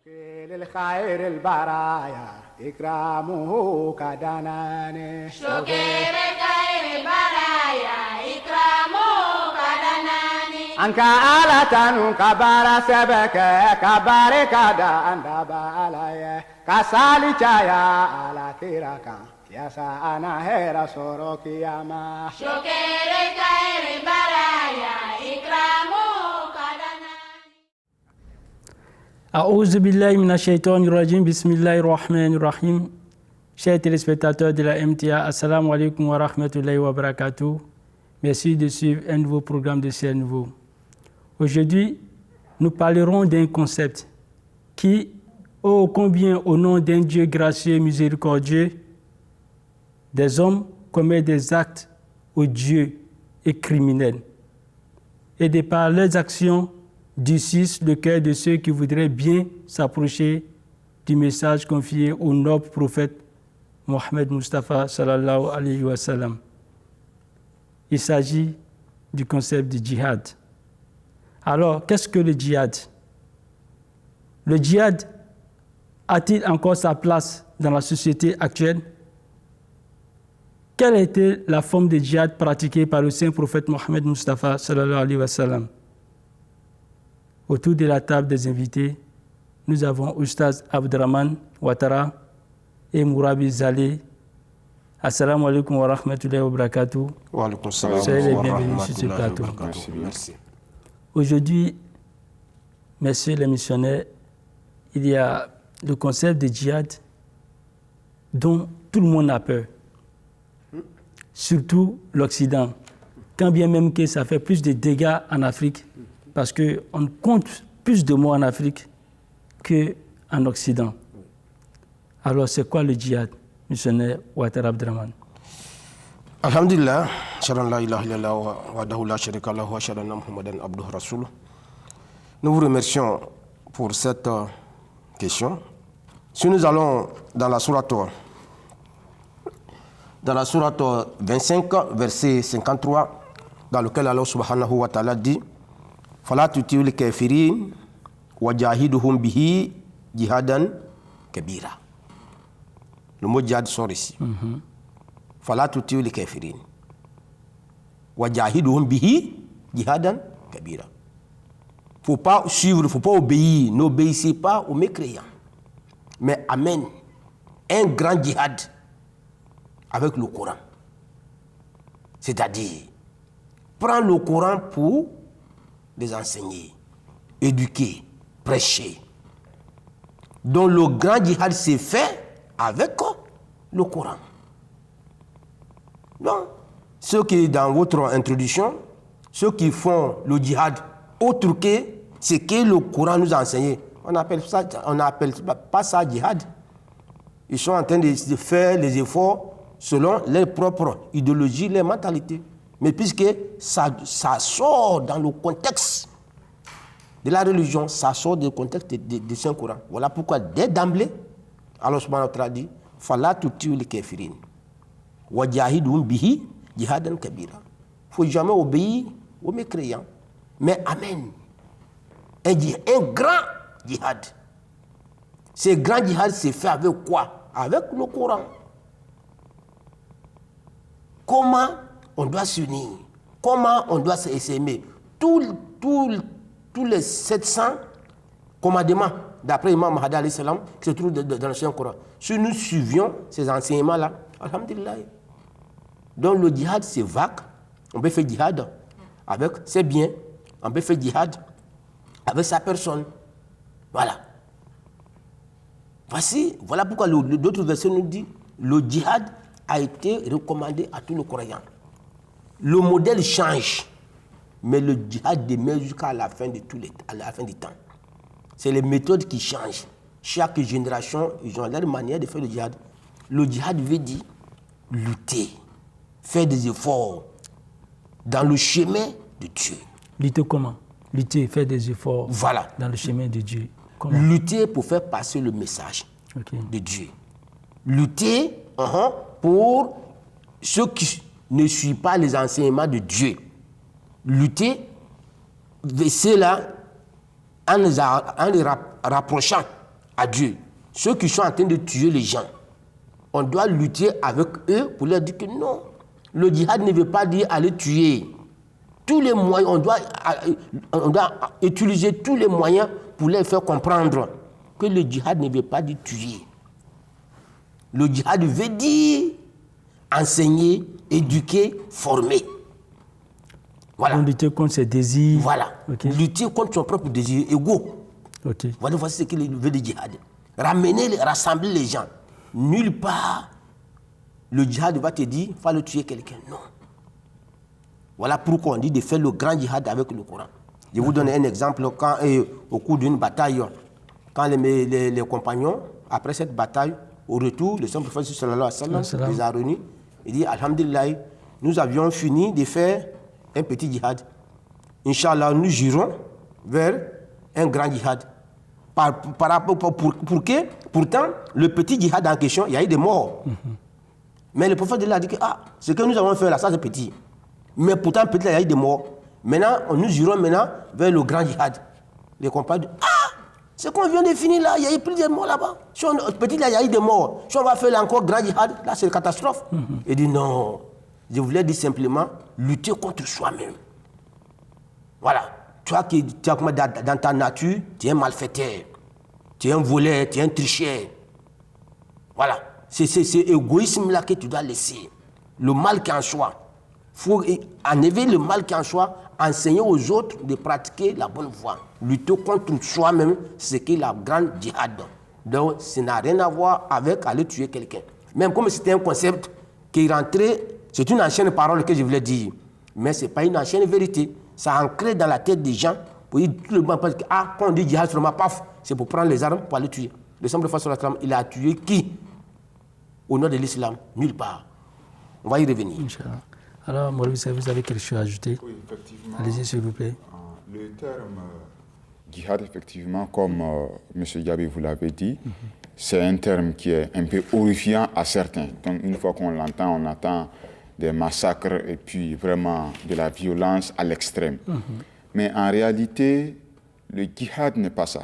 للخير البرايا إكرامه كدناني شكر خير البرايا إكرامه كدناني أنك آلة كبار سبك كبار كدا أنت بالي كسالي جايا على تيركا يا سانا هيرا سوروك يا ما شكر خير البرايا إكرامه A'ouzou billahi minash shaitani rajim, bismillahir rahmanir rahim. Chers téléspectateurs de la MTA, assalamu alaikum wa rahmatullahi wa barakatuh. Merci de suivre un nouveau programme de Ciel Nouveau. Aujourd'hui, nous parlerons d'un concept qui, ô combien au nom d'un Dieu gracieux et miséricordieux, des hommes commettent des actes odieux et criminels. Et de par leurs actions, durcissent le cœur de ceux qui voudraient bien s'approcher du message confié au noble prophète Mohammed Mustafa sallallahu alayhi wa sallam. Il s'agit du concept du djihad. Alors, qu'est-ce que le djihad? Le djihad a-t-il encore sa place dans la société actuelle? Quelle était la forme de djihad pratiquée par le saint prophète Mohammed Mustafa sallallahu alayhi wa sallam? Autour de la table des invités, nous avons Oustaz Abdraman Ouattara et Mourabi Zaleh. Assalamu alaikum wa rahmatullahi wa barakatuh. Wa alaikum salam. Soyez les bienvenus sur ce plateau. Merci. Aujourd'hui, messieurs les missionnaires, il y a le concept de djihad dont tout le monde a peur. Surtout l'Occident. Quand bien même que ça fait plus de dégâts en Afrique, parce qu'on compte plus de morts en Afrique qu'en Occident. Alors, c'est quoi le djihad, missionnaire Ouattara Abdraman? Alhamdulillah, sharan la ilaha illallah wa dahu la sharika lahu wa sharan Muhammadan abduhu rasuluh. Nous vous remercions pour cette question. Si nous allons dans la sourate 25, verset 53, dans lequel Allah subhanahu wa ta'ala dit فلا تطيعوا الكافرين وجاهدهم به جهادا كبيرا. Le mot djihad sort ici. فلا تطيعوا الكافرين وجاهدهم به جهادا كبيرا. Faut pas suivre, faut pas obéir. N'obéissez pas aux mécréants. Mais amène un grand djihad avec le Coran. C'est-à-dire, prends le Coran pour les enseigner, éduquer, prêcher. Donc le grand djihad s'est fait avec le Coran. Donc, ceux qui, dans votre introduction, ceux qui font le djihad autre que ce que le Coran nous a enseigné, on n'appelle pas ça djihad. Ils sont en train de faire les efforts selon leur propre idéologie, leur mentalité. Mais puisque ça sort dans le contexte de la religion, ça sort du contexte du Saint-Coran. Voilà pourquoi, dès d'emblée, Allah subhanahu wa ta'ala dit « Fala tuti'u l-kafirin wa jahidhum bihi jihadan kabira » Il ne faut jamais obéir aux mécréants. Mais amen. Un grand djihad. Ce grand djihad s'est fait avec quoi? Avec le Coran. Comment on doit s'unir? Comment on doit s'aimer? Tous les 700 commandements, d'après Imam Mahdi alayhi salam, qui se trouvent dans le Saint-Coran. Si nous suivions ces enseignements-là, alhamdulillah. Donc le djihad, c'est vague. On peut faire djihad avec ses biens. On peut faire djihad avec sa personne. Voilà. Voilà pourquoi d'autres versets nous disent le djihad a été recommandé à tous les croyants. Le modèle change, mais le djihad demeure jusqu'à la fin du temps. C'est les méthodes qui changent. Chaque génération, ils ont leur manière de faire le djihad. Le djihad veut dire lutter, faire des efforts dans le chemin de Dieu. Lutter comment? Lutter, faire des efforts voilà. Dans le chemin de Dieu. Comment? Lutter pour faire passer le message de Dieu. Lutter pour ceux qui ne suivent pas les enseignements de Dieu. Lutter, c'est là en les rapprochant à Dieu. Ceux qui sont en train de tuer les gens, on doit lutter avec eux pour leur dire que non. Le djihad ne veut pas dire aller tuer. Tous les moyens, on doit utiliser tous les moyens pour leur faire comprendre que le djihad ne veut pas dire tuer. Le djihad veut dire enseigner, éduquer, former. Voilà. Lutter contre ses désirs. Voilà. Okay. Lutter contre son propre désir égaux. Okay. Voilà, voici ce qu'il veut dire djihad. Rassembler les gens. Nulle part, le djihad va te dire, il faut le tuer quelqu'un. Non. Voilà pourquoi on dit de faire le grand djihad avec le Coran. Je vous donne un exemple. Au cours d'une bataille, quand les compagnons, après cette bataille, au retour, le Saint-Prophète sallallahu alayhi wa sallam les a réunis. Il dit, alhamdulillah, nous avions fini de faire un petit djihad. Inch'Allah, nous jurons vers un grand djihad. Pourtant, le petit djihad en question, il y a eu des morts. Mais le prophète a dit que ce que nous avons fait là, ça c'est petit. Mais pourtant, petit là, il y a eu des morts. Maintenant, nous jurons maintenant vers le grand djihad. Les compagnons disent, ce qu'on vient de finir là, il y a eu plus de morts là-bas. Petit là, il y a eu des morts. Si on va faire là encore grand djihad, là c'est une catastrophe. Il dit non, je voulais dire simplement lutter contre soi-même. Voilà. Toi qui es dans ta nature, tu es un malfaiteur, tu es un voleur, tu es un tricheur. Voilà. C'est égoïsme-là que tu dois laisser. Le mal qui est en soi. Il faut enlever le mal qui est en soi, enseigner aux autres de pratiquer la bonne voie. Lutter contre soi-même, c'est que la grande djihad. Donc, ça n'a rien à voir avec aller tuer quelqu'un. Même comme c'était un concept qui est rentré, c'est une ancienne parole que je voulais dire. Mais ce n'est pas une ancienne vérité. Ça ancré dans la tête des gens pour dire tout le monde parce que quand on dit djihad seulement, paf, c'est pour prendre les armes pour aller tuer. Le Saint-Prophète sallallahu alayhi wa sallam, il a tué qui? Au nom de l'islam? Nulle part. On va y revenir. Inch'Allah. Alors, Maurice, vous avez quelque chose à ajouter? Oui, effectivement. Allez-y, s'il vous plaît. Le terme djihad, effectivement, comme M. Gabi vous l'avez dit, c'est un terme qui est un peu horrifiant à certains. Donc, une fois qu'on l'entend, on attend des massacres et puis vraiment de la violence à l'extrême. Mais en réalité, le djihad n'est pas ça.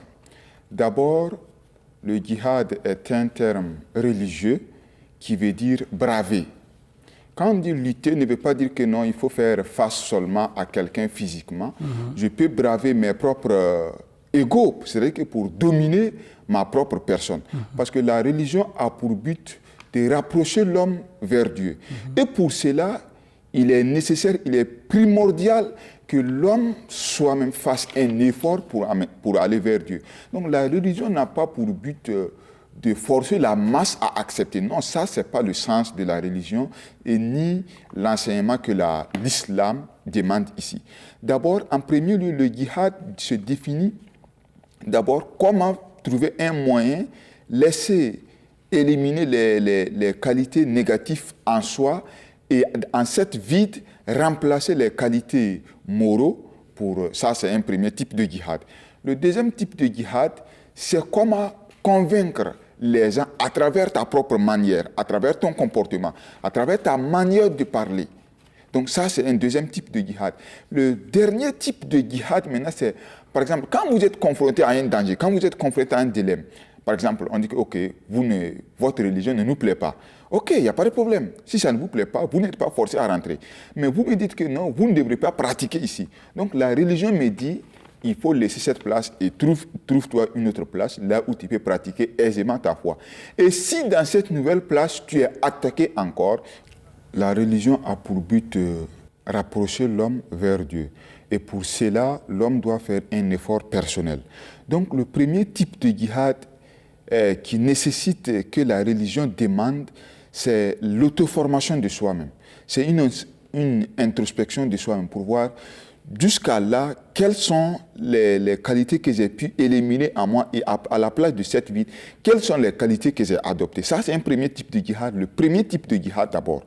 D'abord, le djihad est un terme religieux qui veut dire braver. Quand on dit lutter, ne veut pas dire que non, il faut faire face seulement à quelqu'un physiquement. Je peux braver mes propres égos, c'est-à-dire que pour dominer ma propre personne. Parce que la religion a pour but de rapprocher l'homme vers Dieu. Et pour cela, il est nécessaire, il est primordial que l'homme soi-même fasse un effort pour aller vers Dieu. Donc la religion n'a pas pour but de forcer la masse à accepter. Non, ça, ce n'est pas le sens de la religion et ni l'enseignement que l'islam demande ici. D'abord, en premier lieu, le djihad se définit d'abord comment trouver un moyen, laisser éliminer les qualités négatives en soi et en cette vide, remplacer les qualités moraux. Ça, c'est un premier type de djihad. Le deuxième type de djihad, c'est comment convaincre les gens à travers ta propre manière, à travers ton comportement, à travers ta manière de parler. Donc ça, c'est un deuxième type de djihad. Le dernier type de djihad, maintenant, c'est, par exemple, quand vous êtes confronté à un danger, quand vous êtes confronté à un dilemme, par exemple, on dit que, OK, votre religion ne nous plaît pas. OK, il n'y a pas de problème. Si ça ne vous plaît pas, vous n'êtes pas forcé à rentrer. Mais vous me dites que non, vous ne devrez pas pratiquer ici. Donc la religion me dit, il faut laisser cette place et trouve-toi une autre place, là où tu peux pratiquer aisément ta foi. Et si dans cette nouvelle place, tu es attaqué encore, la religion a pour but de rapprocher l'homme vers Dieu. Et pour cela, l'homme doit faire un effort personnel. Donc le premier type de djihad qui nécessite que la religion demande, c'est l'auto-formation de soi-même. C'est une introspection de soi-même pour voir jusqu'à là, quelles sont les qualités que j'ai pu éliminer en moi et à la place de cette vie, quelles sont les qualités que j'ai adoptées. Ça, c'est un premier type de djihad, le premier type de djihad d'abord.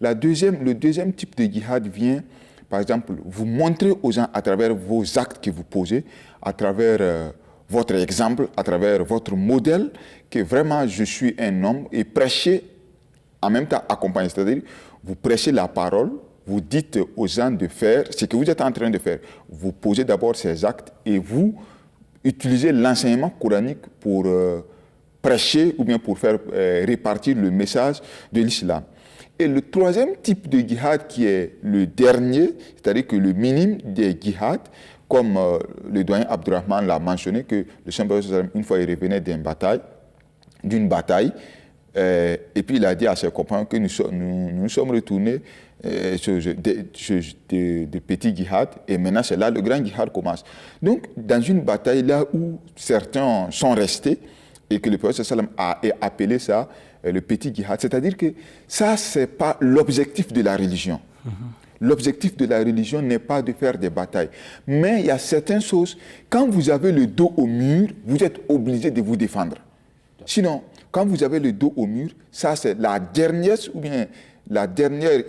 Le deuxième type de djihad vient, par exemple, vous montrer aux gens à travers vos actes que vous posez, à travers votre exemple, à travers votre modèle, que vraiment je suis un homme et prêcher, en même temps accompagner, c'est-à-dire vous prêchez la parole, vous dites aux gens de faire ce que vous êtes en train de faire. Vous posez d'abord ces actes et vous utiliser l'enseignement coranique pour prêcher ou bien pour faire répartir le message de l'islam. Et le troisième type de djihad qui est le dernier, c'est-à-dire que le minimum des djihad, comme le doyen Abdurrahman l'a mentionné, que le Saint-Prophète, une fois il revenait d'une bataille, et puis il a dit à ses compagnons que nous sommes retournés de petits djihad, et maintenant c'est là le grand djihad commence. Donc dans une bataille là où certains sont restés, et que le prophète sallam a appelé ça le petit djihad, c'est-à-dire que ça c'est pas l'objectif de la religion. L'objectif de la religion n'est pas de faire des batailles, mais il y a certaines choses, quand vous avez le dos au mur, vous êtes obligé de vous défendre. Sinon, quand vous avez le dos au mur, ça c'est la dernière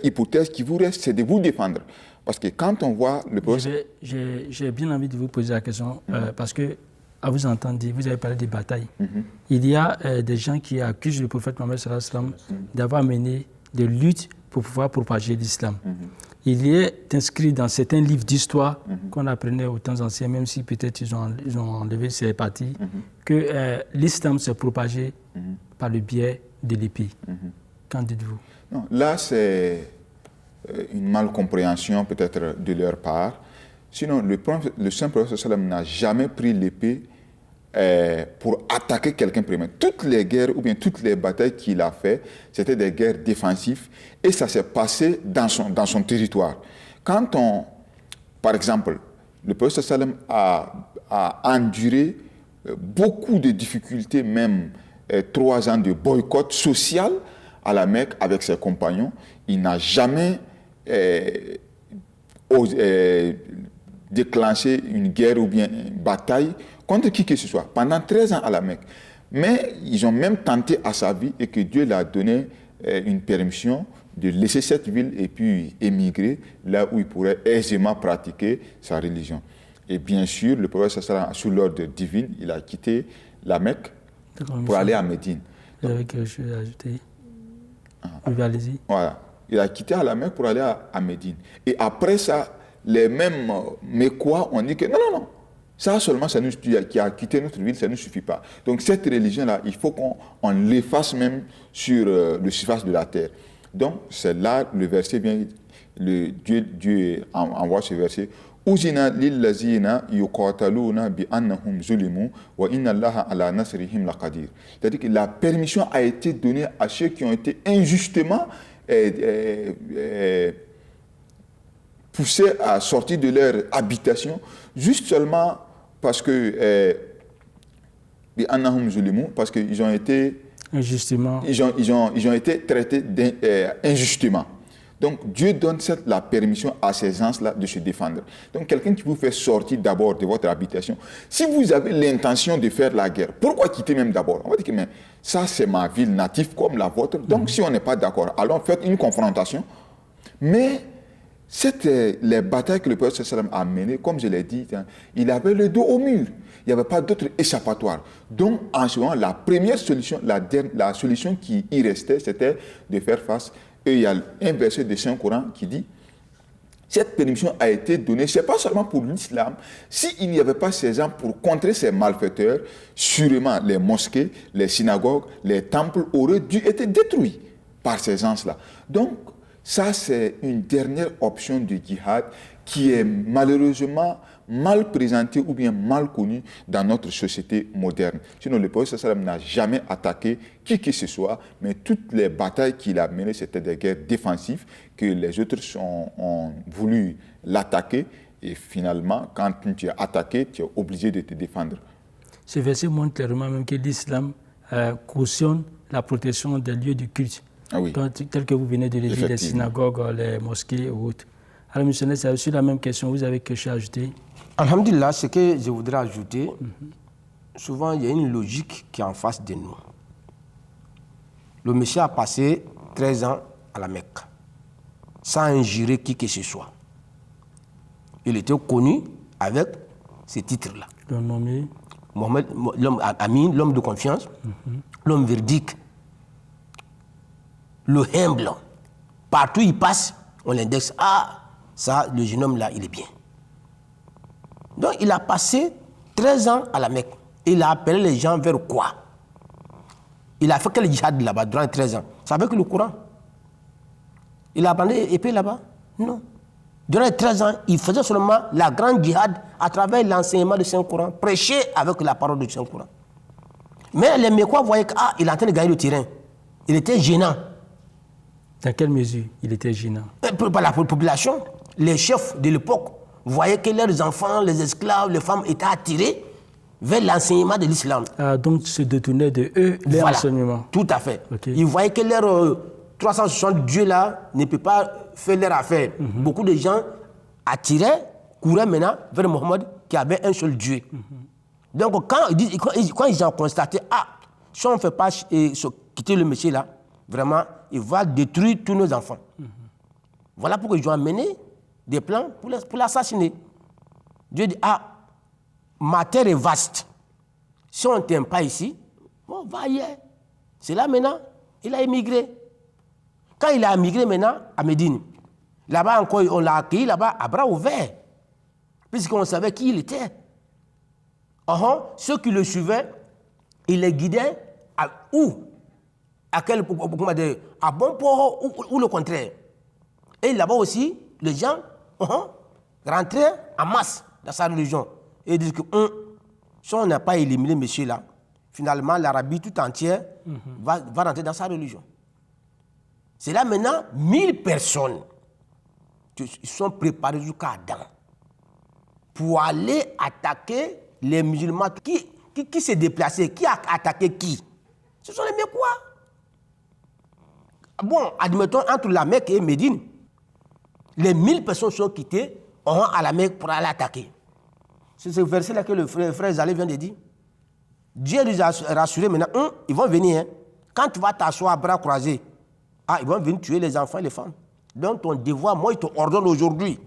hypothèse qui vous reste, c'est de vous défendre. Parce que quand on voit le prophète... J'ai bien envie de vous poser la question, parce que, à vous entendre dire, vous avez parlé des batailles. Il y a des gens qui accusent le prophète Mohammed sallallahu alayhi wa sallam d'avoir mené des luttes pour pouvoir propager l'islam. Il y est inscrit dans certains livres d'histoire qu'on apprenait aux temps anciens, même si peut-être ils ont enlevé ces parties, que l'islam s'est propagé par le biais de l'épée. Qu'en dites-vous? Non, là, c'est une malcompréhension peut-être de leur part. Sinon, le Saint-Prophète sallam n'a jamais pris l'épée pour attaquer quelqu'un premier. Toutes les guerres ou bien toutes les batailles qu'il a fait, c'était des guerres défensives et ça s'est passé dans son territoire. Quand par exemple, le prophète sallam a enduré beaucoup de difficultés, même 3 ans de boycott social à la Mecque avec ses compagnons, il n'a jamais déclenché une guerre ou bien une bataille contre qui que ce soit, pendant 13 ans à la Mecque. Mais ils ont même tenté à sa vie et que Dieu lui a donné une permission de laisser cette ville et puis émigrer là où il pourrait aisément pratiquer sa religion. Et bien sûr, le prophète sallallahu sous l'ordre divin, il a quitté la Mecque pour aller à Médine. Vous avez quelque chose à ajouter? Oui, allez-y. Voilà. Il a quitté la Mecque pour aller à Médine. Et après ça, les mêmes Mécois ont dit que non. Ça seulement, qui a quitté notre ville, ça ne suffit pas. Donc cette religion-là, il faut qu'on l'efface même sur le surface de la terre. Donc c'est là le verset vient, Dieu envoie ce verset. Uzina lillazina yuqataluna bi annahum zulimu wa inna Allaha ala nasrihim laqadir. C'est-à-dire que la permission a été donnée à ceux qui ont été injustement poussés à sortir de leur habitation, juste seulement parce que parce qu'ils ont été injustement, ils ont été traités injustement. Donc Dieu donne la permission à ces gens-là de se défendre. Donc quelqu'un qui vous fait sortir d'abord de votre habitation, si vous avez l'intention de faire la guerre, pourquoi quitter même d'abord? On va dire que mais ça c'est ma ville native comme la vôtre, donc si on n'est pas d'accord, alors faites une confrontation. Mais les batailles que le prophète sallam a menées, comme je l'ai dit, il avait le dos au mur. Il n'y avait pas d'autre échappatoire. Donc, en ce moment, la première solution, la solution qui y restait, c'était de faire face. Et il y a un verset de Saint-Coran qui dit, cette permission a été donnée, ce n'est pas seulement pour l'islam. S'il n'y avait pas ces gens pour contrer ces malfaiteurs, sûrement les mosquées, les synagogues, les temples auraient dû être détruits par ces gens-là. Donc, ça, c'est une dernière option du djihad qui est malheureusement mal présentée ou bien mal connue dans notre société moderne. Sinon, le prophète sallam n'a jamais attaqué qui que ce soit, mais toutes les batailles qu'il a menées, c'était des guerres défensives que les autres ont voulu l'attaquer. Et finalement, quand tu es attaqué, tu es obligé de te défendre. Ce verset montre clairement même que l'islam cautionne la protection des lieux de culte. Ah oui. Tel que vous venez de le dire, les synagogues, les mosquées ou autres. Alors, M. Ness, c'est sur la même question, vous avez quelque chose à ajouter? Alhamdulillah, ce que je voudrais ajouter, souvent il y a une logique qui est en face de nous. Le monsieur a passé 13 ans à la Mecque, sans injurer qui que ce soit. Il était connu avec ces titres-là. Le nommé Mohamed, l'homme Amin, l'homme de confiance, l'homme verdict, le humble. Partout il passe, on l'indexe. Ah, ça, le jeune homme là, il est bien. Donc il a passé 13 ans à la Mecque. Il a appelé les gens vers quoi? Il a fait quel djihad là-bas durant 13 ans? C'est avec le Coran. Il a abandonné l'épée là-bas? Non. Durant les 13 ans, il faisait seulement la grande djihad à travers l'enseignement du Saint-Coran, prêcher avec la parole du Saint-Coran. Mais les Mécois voyaient qu'il est en train de gagner le terrain. Il était gênant. Dans quelle mesure il était gênant? Pour la population, les chefs de l'époque voyaient que leurs enfants, les esclaves, les femmes étaient attirés vers l'enseignement de l'islam. Ah, donc se détournaient de eux, les enseignements. Tout à fait. Okay. Ils voyaient que leurs 360 dieux là ne peuvent pas faire leur affaire. Beaucoup de gens couraient maintenant vers Mohammed qui avait un seul Dieu. Donc quand ils ont constaté, si on ne fait pas quitter le monsieur là, vraiment, il va détruire tous nos enfants. Voilà pourquoi ils ont amené des plans pour l'assassiner. Dieu dit, ma terre est vaste. Si on ne t'aime pas ici, on va ailleurs. C'est là maintenant, il a émigré. Quand il a émigré maintenant à Médine, là-bas encore, on l'a accueilli là-bas à bras ouverts, puisqu'on savait qui il était. Ceux qui le suivaient, il les guidait à où? À quel à bon port ou le contraire. Et là-bas aussi, les gens rentraient en masse dans sa religion. Et ils disent que si on n'a pas éliminé monsieur là, finalement l'Arabie tout entière va rentrer dans sa religion. C'est là maintenant 1000 personnes qui sont préparées jusqu'à Adam pour aller attaquer les musulmans. Qui s'est déplacé? Qui a attaqué qui? Ce sont les Mécois. Bon, admettons, entre la Mecque et Médine, les 1000 personnes sont quittées à la Mecque pour aller attaquer. C'est ce verset-là que le frère Zalé vient de dire. Dieu les a rassurés maintenant. Ils vont venir. Quand tu vas t'asseoir à bras croisés, ils vont venir tuer les enfants et les femmes. Donc ton devoir, moi, ils te ordonnent aujourd'hui.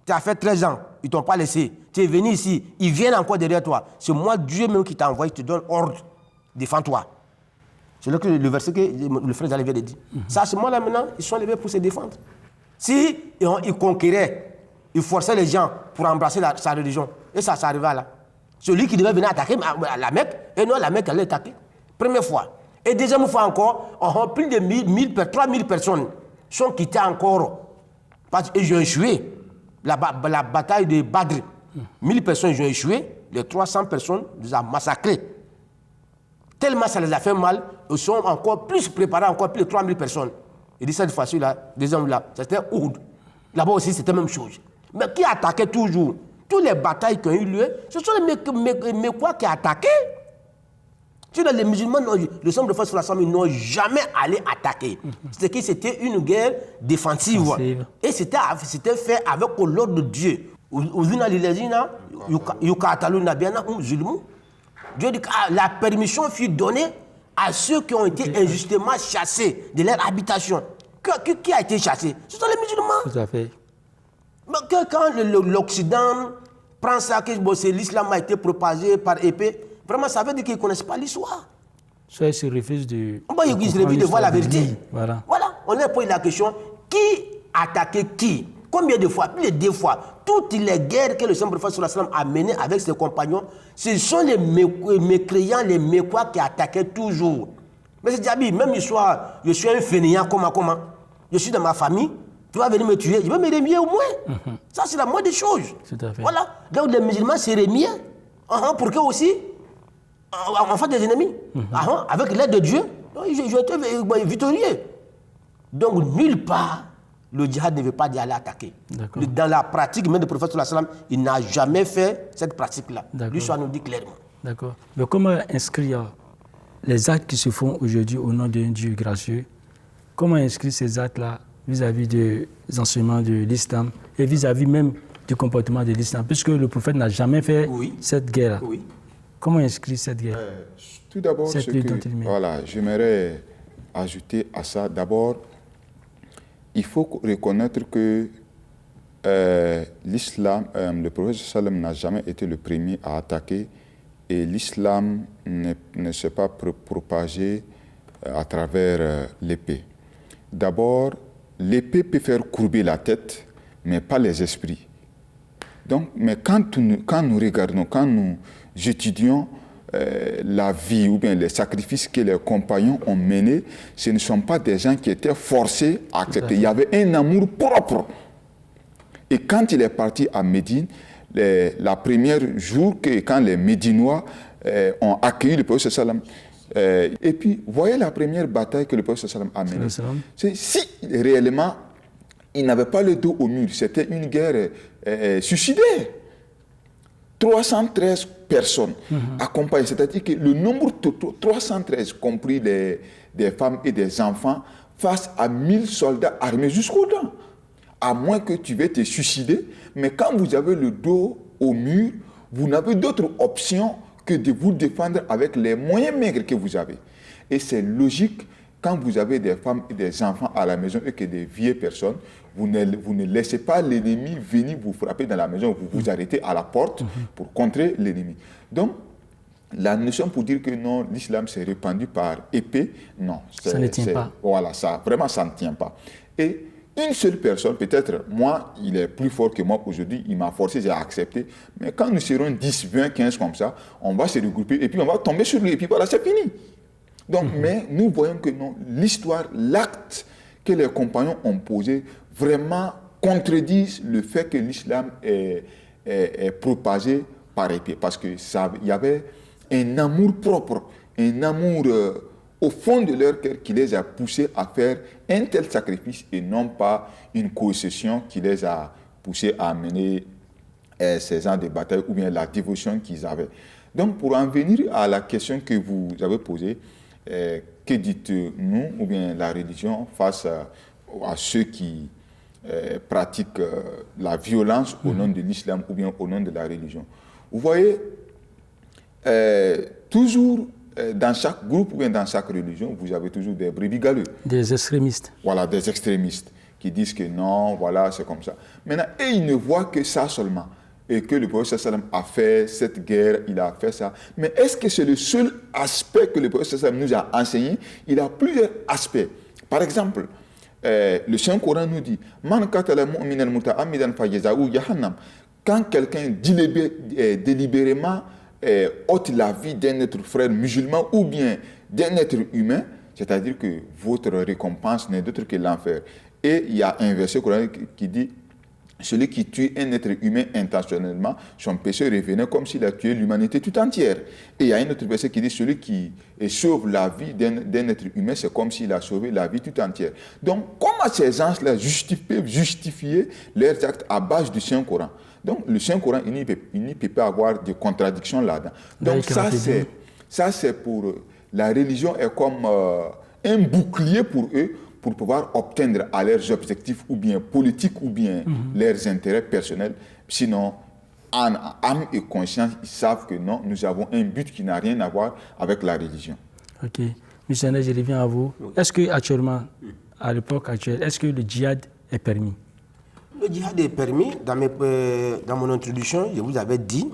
Tu as fait 13 ans, ils ne t'ont pas laissé. Tu es venu ici, ils viennent encore derrière toi. C'est moi, Dieu même, qui t'a envoyé, qui te donne ordre. Défends-toi. C'est le verset que le frère Zalé vient de dire. Ça, à ce moment-là, maintenant, ils sont levés pour se défendre. Si ils conquéraient, ils forçaient les gens pour embrasser sa religion, et ça arrivait là. Celui qui devait venir attaquer la Mecque, et non, la Mecque allait attaquer. Première fois. Et deuxième fois encore, plus de 3000 personnes sont quittées encore. Et ils ont échoué. La bataille de Badr, 1000 personnes ils ont échoué, les 300 personnes les ont massacrés. Tellement ça les a fait mal, ils sont encore plus préparés, encore plus de 3000 personnes. Et dit cette fois-ci, deuxième là, c'était Uhud. Là-bas aussi, c'était la même chose. Mais qui attaquait toujours? Toutes les batailles qui ont eu lieu, ce sont les Mécois qui attaquaient. Les musulmans, le centre de force sur la Somme, ils n'ont jamais allé attaquer. C'était une guerre défensive. Et c'était fait avec l'ordre de Dieu. Dieu dit que la permission fut donnée à ceux qui ont été injustement chassés de leur habitation. Qui a été chassé? Ce sont les musulmans. Tout à fait. Mais quand l'Occident prend ça, que l'islam a été propagé par épée, vraiment, ça veut dire qu'ils ne connaissent pas l'histoire. Soit ils se refusent de... Ils se refusent de voir la vérité. Voilà. On a posé la question, qui attaquait qui? Combien de fois? Plus de 2 fois. Toutes les guerres que le Saint-Prophète a menées avec ses compagnons, ce sont les mécréants, les Mécois qui attaquaient toujours. Mais c'est Djabi, même je suis un fainéant, comment? Je suis dans ma famille, tu vas venir me tuer, je vais me remuer au moins. Ça, c'est la moindre des choses. Tout à fait. Voilà. Donc les musulmans se remuaient. Pour qu'eux aussi, en face des ennemis, avec l'aide de Dieu, ils ont été victorieux. Donc, nulle part, le djihad ne veut pas aller attaquer. Dans la pratique, même le prophète, il n'a jamais fait cette pratique-là. L'histoire nous dit clairement. D'accord. Mais comment inscrire les actes qui se font aujourd'hui au nom d'un Dieu gracieux? Comment inscrire ces actes-là vis-à-vis des enseignements de l'islam et vis-à-vis même du comportement de l'islam, puisque le prophète n'a jamais fait cette guerre. Oui. Comment inscrire cette guerre? Tout d'abord, j'aimerais ajouter à ça, d'abord, il faut reconnaître que l'islam, le prophète sallam n'a jamais été le premier à attaquer et l'islam ne s'est pas propagé à travers l'épée. D'abord, l'épée peut faire courber la tête, mais pas les esprits. Donc, mais quand nous regardons, quand nous étudions la vie ou bien les sacrifices que les compagnons ont menés, ce ne sont pas des gens qui étaient forcés à accepter. Il y avait un amour propre. Et quand il est parti à Médine, la première jour, quand les Médinois ont accueilli le prophète sallam, et puis, voyez la première bataille que le prophète sallam a menée. C'est si réellement il n'avait pas le dos au mur, c'était une guerre suicidaire. 313 personnes accompagnées, c'est-à-dire que le nombre total, 313, compris des femmes et des enfants, face à 1000 soldats armés jusqu'aux dents. À moins que tu veuilles te suicider, mais quand vous avez le dos au mur, vous n'avez d'autre option que de vous défendre avec les moyens maigres que vous avez. Et c'est logique, quand vous avez des femmes et des enfants à la maison et que des vieilles personnes, vous ne laissez pas l'ennemi venir vous frapper dans la maison, vous vous arrêtez à la porte pour contrer l'ennemi. Donc, la notion pour dire que non, l'islam s'est répandu par épée, non. Ça ne tient pas. Voilà, vraiment, ça ne tient pas. Et une seule personne, peut-être, moi, il est plus fort que moi aujourd'hui, il m'a forcé, j'ai accepté. Mais quand nous serons 10, 20, 15 comme ça, on va se regrouper et puis on va tomber sur lui et puis voilà, c'est fini. Donc, mais nous voyons que non, l'histoire, l'acte que les compagnons ont posé, vraiment contredisent le fait que l'islam est propagé par épée. Parce qu'il y avait un amour propre, un amour au fond de leur cœur qui les a poussés à faire un tel sacrifice et non pas une coercition qui les a poussés à mener ces ans de bataille ou bien la dévotion qu'ils avaient. Donc, pour en venir à la question que vous avez posée, que dites-nous, ou bien la religion, face à ceux qui pratiquent la violence au nom de l'islam ou bien au nom de la religion? Vous voyez, toujours dans chaque groupe ou bien dans chaque religion, vous avez toujours des brebis galeux. Des extrémistes. Voilà, des extrémistes qui disent que non, voilà, c'est comme ça. Maintenant, et ils ne voient que ça seulement. Et que le prophète sallam a fait cette guerre, il a fait ça. Mais est-ce que c'est le seul aspect que le prophète sallam nous a enseigné? Il a plusieurs aspects. Par exemple, le Saint-Coran nous dit quand quelqu'un délibérément ôte la vie d'un être frère musulman ou bien d'un être humain, c'est-à-dire que votre récompense n'est d'autre que l'enfer. Et il y a un verset coranique qui dit celui qui tue un être humain intentionnellement, son péché revenait comme s'il a tué l'humanité tout entière. Et il y a un autre verset qui dit celui qui sauve la vie d'un être humain, c'est comme s'il a sauvé la vie tout entière. Donc, comment ces gens-là peuvent justifier leurs actes à base du Saint-Coran? Donc, le Saint-Coran, il ne peut pas avoir de contradiction là-dedans. Donc, ça, c'est pour... La religion est comme un bouclier pour eux, pour pouvoir obtenir à leurs objectifs ou bien politiques ou bien leurs intérêts personnels. Sinon, en âme et conscience, ils savent que non, nous avons un but qui n'a rien à voir avec la religion. Ok. Monsieur Ney, je reviens à vous. Est-ce qu'actuellement, à l'époque actuelle, est-ce que le djihad est permis? Le djihad est permis. Dans mon introduction, je vous avais dit,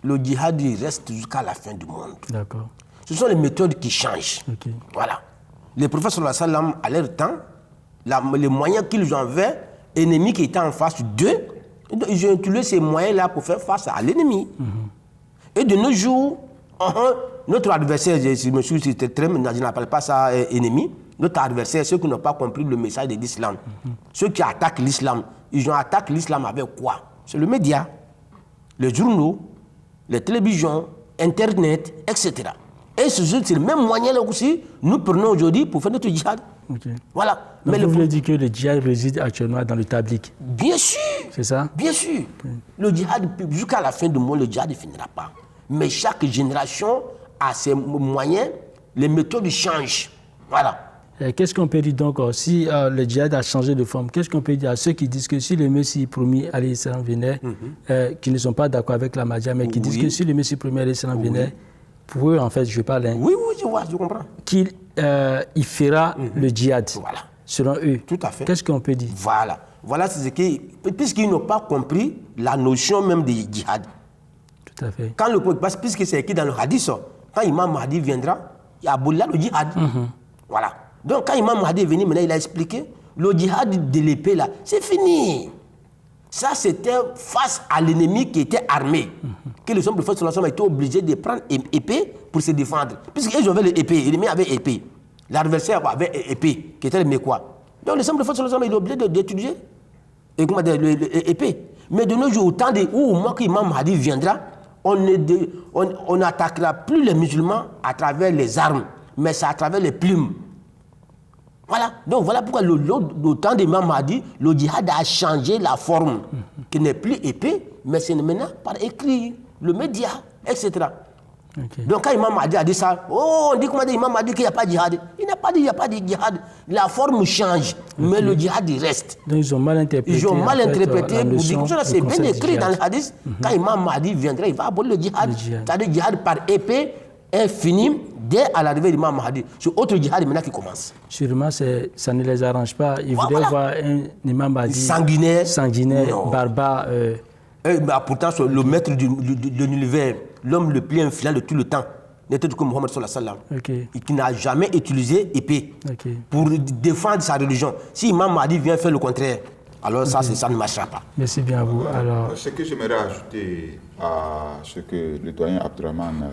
le djihad reste jusqu'à la fin du monde. D'accord. Ce sont les méthodes qui changent. Okay. Voilà. Les prophètes sallallahu alayhi wa sallam, à leur temps, les moyens qu'ils avaient, ennemis qui étaient en face d'eux, ils ont utilisé ces moyens-là pour faire face à l'ennemi. Et de nos jours, notre adversaire, je n'appelle pas ça ennemi, notre adversaire, ceux qui n'ont pas compris le message de l'islam, ceux qui attaquent l'islam, ils ont attaqué l'islam avec quoi? C'est le média, les journaux, les télévisions, Internet, etc. Et c'est le même moyen là aussi, nous prenons aujourd'hui pour faire notre djihad. Okay. Voilà. Donc mais vous voulez dire que le djihad réside actuellement dans le tablique? Bien sûr. C'est ça? Bien sûr. Okay. Le djihad, jusqu'à la fin du monde, le djihad ne finira pas. Mais chaque génération a ses moyens, les méthodes changent. Voilà. Qu'est-ce qu'on peut dire donc, si le djihad a changé de forme, qu'est-ce qu'on peut dire à ceux qui disent que si le Messie promis alayhi salam venait, qui ne sont pas d'accord avec la Mahdia, mais qui disent que si le Messie promis alayhi salam venait, pour eux, en fait, je parle. Oui, je comprends. Qu'il il fera le djihad, voilà. Selon eux. Tout à fait. Qu'est-ce qu'on peut dire? Voilà, c'est ce qui... Puisqu'ils n'ont pas compris la notion même de djihad. Tout à fait. Puisque c'est écrit dans le hadith, quand Imam Mahdi viendra, il y a abolir le djihad. Voilà. Donc, quand Imam Mahdi est venu, maintenant, il a expliqué, le djihad de l'épée, là, c'est fini. Ça, c'était face à l'ennemi qui était armé. Que les hommes de force étaient obligés de prendre épée pour se défendre. Puisqu'ils avaient l'épée, l'ennemi avait épée. L'adversaire avait épée, qui était le Mécois. Donc les hommes de force étaient obligés d'utiliser l'épée. Mais de nos jours, au temps où au moment qu'Imam Mahdi viendra, on n'attaquera plus les musulmans à travers les armes, mais c'est à travers les plumes. Voilà. Donc voilà pourquoi au temps d'Imam Mahdi, le djihad a changé la forme, qui n'est plus épée, mais c'est maintenant par écrit, le média, etc. Okay. Donc quand Imam Mahdi a dit ça, on dit comment Imam Mahdi qu'il n'y a pas de djihad. Il n'a pas dit qu'il n'y a pas de djihad. La forme change, mais le djihad il reste. Donc ils ont mal interprété. Ils ont mal interprété pour dire que c'est bien écrit dans le hadith. Quand Imam Mahdi viendra, il va abolir le djihad. C'est-à-dire le djihad par épée est fini dès à l'arrivée d'Imam Mahdi. C'est autre djihad maintenant qui commence. Sûrement, ça ne les arrange pas. Ils voudraient voir un Imam Mahdi sanguinaire, barbare. Pourtant, le maître de l'univers, l'homme le plus influent de tout le temps, n'était que Mohammed sallallahu alayhi wa sallam, qui n'a jamais utilisé épée pour défendre sa religion. Si Imam Mahdi vient faire le contraire, alors ça ne marchera pas. Merci bien à vous. Alors... Ce que j'aimerais ajouter à ce que le doyen Abdurrahman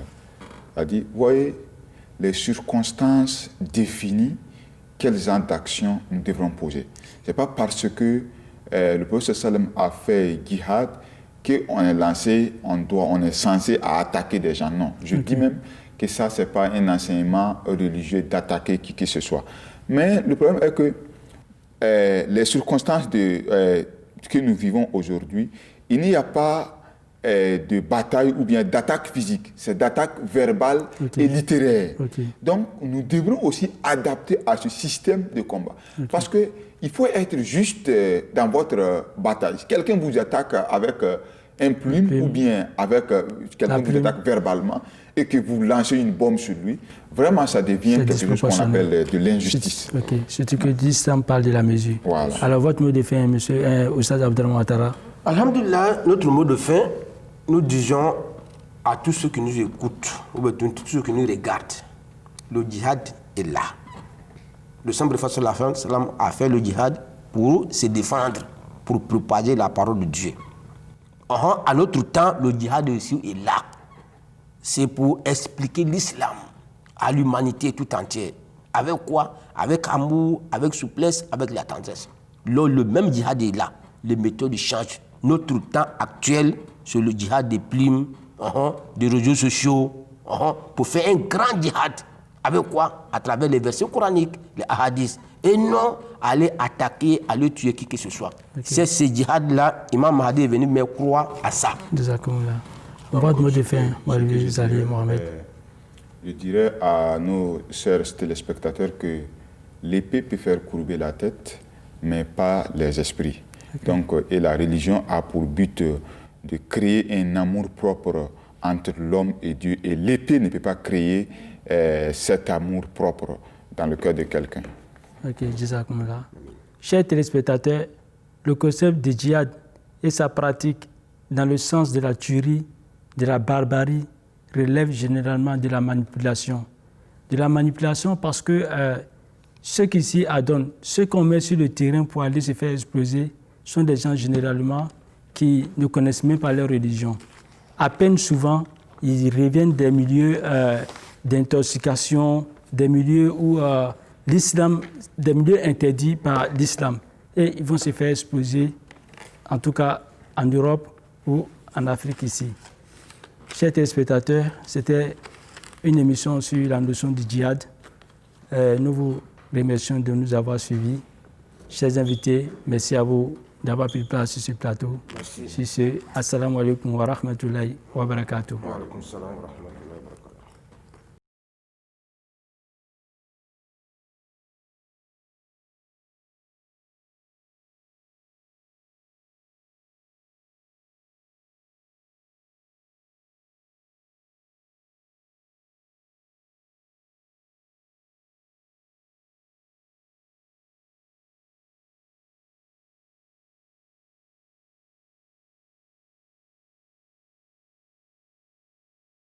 a dit, vous voyez, les circonstances définissent quel genre d'action nous devrons poser. Ce n'est pas parce que le prophète sallam a fait djihad qu'on est lancé, on est censé attaquer des gens. Non, je dis même que ça, ce n'est pas un enseignement religieux d'attaquer qui que ce soit. Mais le problème est que les circonstances que nous vivons aujourd'hui, il n'y a pas de bataille ou bien d'attaque physique, c'est d'attaque verbale et littéraire. Donc, nous devrons aussi adapter à ce système de combat. Parce qu'il faut être juste dans votre bataille. Si quelqu'un vous attaque avec un plume ou bien avec quelqu'un qui vous attaque verbalement et que vous lancez une bombe sur lui, vraiment ça devient quelque chose qu'on appelle de l'injustice. Surtout que l'islam parle de la mesure. Voilà. Alors, votre mot de fin, monsieur Oustaz Abdurrahman Ouattara. Alhamdulillah, notre mot de fin, nous disons à tous ceux qui nous écoutent, ou à tous ceux qui nous regardent, le djihad est là. Le Saint Prophète sallallahu alayhi wa sallam a fait le djihad pour se défendre, pour propager la parole de Dieu. À notre temps, le djihad aussi est là. C'est pour expliquer l'islam à l'humanité tout entière. Avec quoi? Avec amour, avec souplesse, avec la tendresse. Le même djihad est là. Les méthodes changent. Notre temps actuel, c'est le djihad des plumes, des réseaux sociaux, pour faire un grand djihad. Avec quoi? À travers les versets coraniques, les hadiths. Et non aller attaquer, aller tuer qui que ce soit. C'est ce djihad-là, Imam Mahdi est venu me croire à ça. Votre mot de fin, Mohamed. Je dirais à nos chers téléspectateurs que l'épée peut faire courber la tête, mais pas les esprits. Donc, et la religion a pour but de créer un amour propre entre l'homme et Dieu. Et l'épée ne peut pas créer cet amour propre dans le cœur de quelqu'un. Chers téléspectateurs, le concept de djihad et sa pratique dans le sens de la tuerie, de la barbarie, relève généralement de la manipulation. De la manipulation parce que ceux qui s'y adonnent, ceux qu'on met sur le terrain pour aller se faire exploser, sont des gens généralement qui ne connaissent même pas leur religion. À peine souvent, ils reviennent des milieux d'intoxication, des milieux où l'islam, des milieux interdits par l'islam. Et ils vont se faire exploser, en tout cas en Europe ou en Afrique ici. Chers téléspectateurs, c'était une émission sur la notion du djihad. Nous vous remercions de nous avoir suivis. Chers invités, merci à vous d'avoir pris place sur ce plateau. Merci. Assalamu alaikum wa rahmatullahi wa barakatuh. Wa alaikum salam wa rahmatullahi.